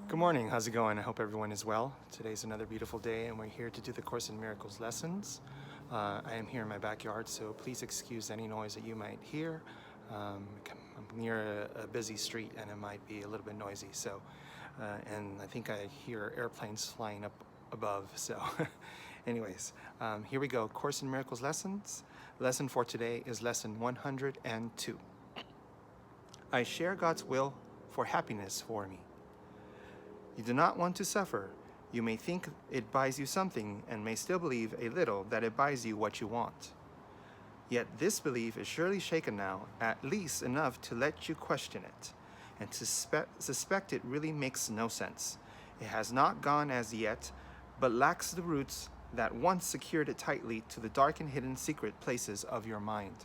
Good morning, how's it going? I hope everyone is well. Today's another beautiful day and we're here to do the Course in Miracles lessons. I am here in my backyard, so please excuse any noise that you might hear. I'm near a busy street and it might be a little bit noisy, and I think I hear airplanes flying up above, so anyways, here we go. Course in Miracles lessons. Lesson for today is lesson 102. I share God's will for happiness for me. You do not want to suffer. You may think it buys you something and may still believe a little that it buys you what you want. Yet this belief is surely shaken now, at least enough to let you question it, and to suspect it really makes no sense. It has not gone as yet, but lacks the roots that once secured it tightly to the dark and hidden secret places of your mind.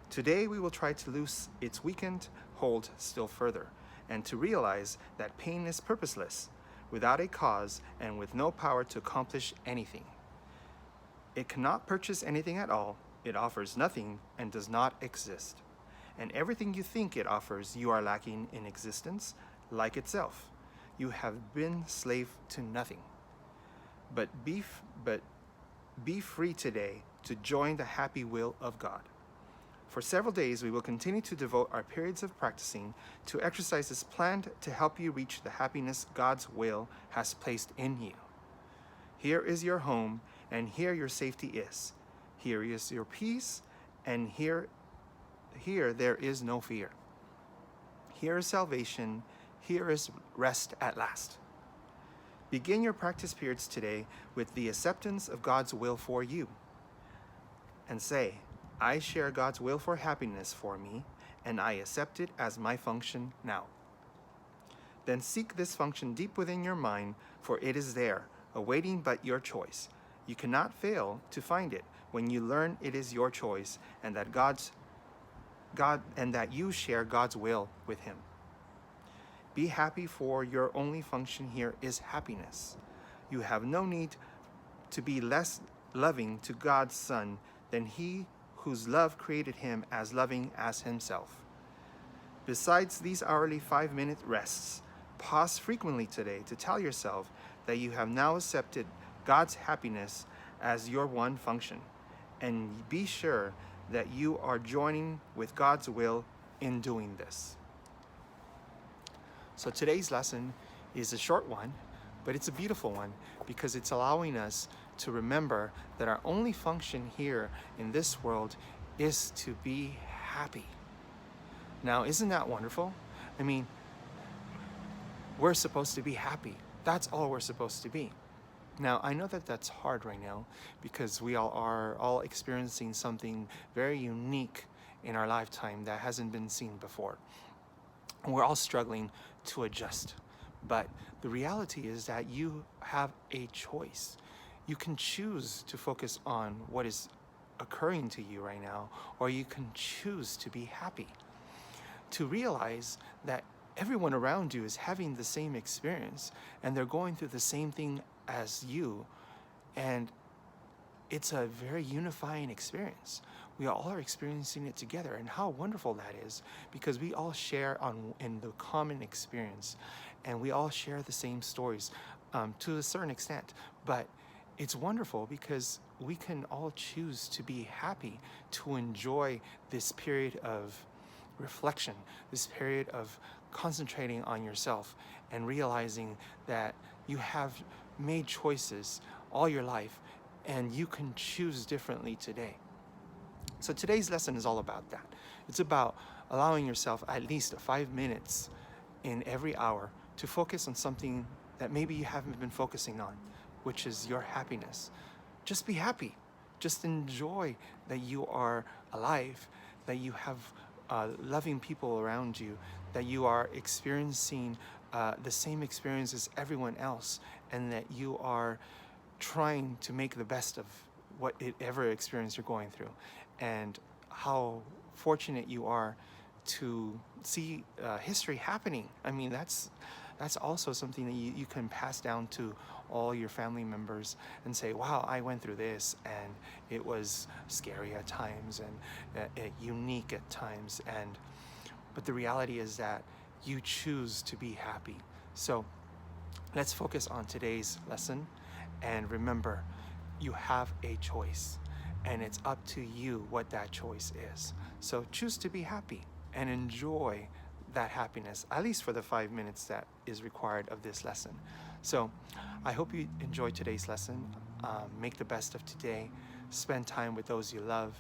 Today we will try to loose its weakened hold still further, and to realize that pain is purposeless, without a cause, and with no power to accomplish anything. It cannot purchase anything at all, it offers nothing, and does not exist. And everything you think it offers, you are lacking in existence, like itself. You have been slave to nothing. But be free today to join the happy will of God. For several days, we will continue to devote our periods of practicing to exercises planned to help you reach the happiness God's will has placed in you. Here is your home, and here your safety is. Here is your peace, and here there is no fear. Here is salvation, here is rest at last. Begin your practice periods today with the acceptance of God's will for you, and say, I share God's will for happiness for me, and I accept it as my function now. Then seek this function deep within your mind, for it is there, awaiting but your choice. You cannot fail to find it when you learn it is your choice, and that you share God's will with Him. Be happy, for your only function here is happiness. You have no need to be less loving to God's Son than He whose love created Him as loving as Himself. Besides these hourly 5-minute rests, pause frequently today to tell yourself that you have now accepted God's happiness as your one function, and be sure that you are joining with God's will in doing this. So today's lesson is a short one, but it's a beautiful one because it's allowing us to remember that our only function here in this world is to be happy. Now, isn't that wonderful? I mean, we're supposed to be happy. That's all we're supposed to be. Now, I know that that's hard right now because we are all experiencing something very unique in our lifetime that hasn't been seen before. We're all struggling to adjust. But the reality is that you have a choice. You can choose to focus on what is occurring to you right now, or you can choose to be happy. To realize that everyone around you is having the same experience, and they're going through the same thing as you, and it's a very unifying experience. We all are experiencing it together, and how wonderful that is, because we all share in the common experience, and we all share the same stories to a certain extent. But it's wonderful because we can all choose to be happy, to enjoy this period of reflection, this period of concentrating on yourself and realizing that you have made choices all your life and you can choose differently today. So today's lesson is all about that. It's about allowing yourself at least 5 minutes in every hour to focus on something that maybe you haven't been focusing on, which is your happiness. Just be happy. Just enjoy that you are alive, that you have loving people around you, that you are experiencing the same experience as everyone else, and that you are trying to make the best of whatever experience you're going through, and how fortunate you are to see history happening. I mean, that's also something that you can pass down to all your family members and say, wow, I went through this and it was scary at times and unique at times, but the reality is that you choose to be happy. So let's focus on today's lesson, and remember, you have a choice, and it's up to you what that choice is. So choose to be happy and enjoy that happiness, at least for the 5 minutes that is required of this lesson. So I hope you enjoyed today's lesson. Make the best of today. Spend time with those you love.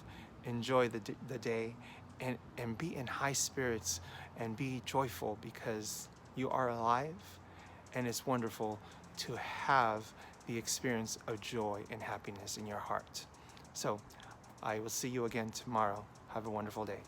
Enjoy the day, and be in high spirits and be joyful, because you are alive, and it's wonderful to have the experience of joy and happiness in your heart. So I will see you again tomorrow. Have a wonderful day.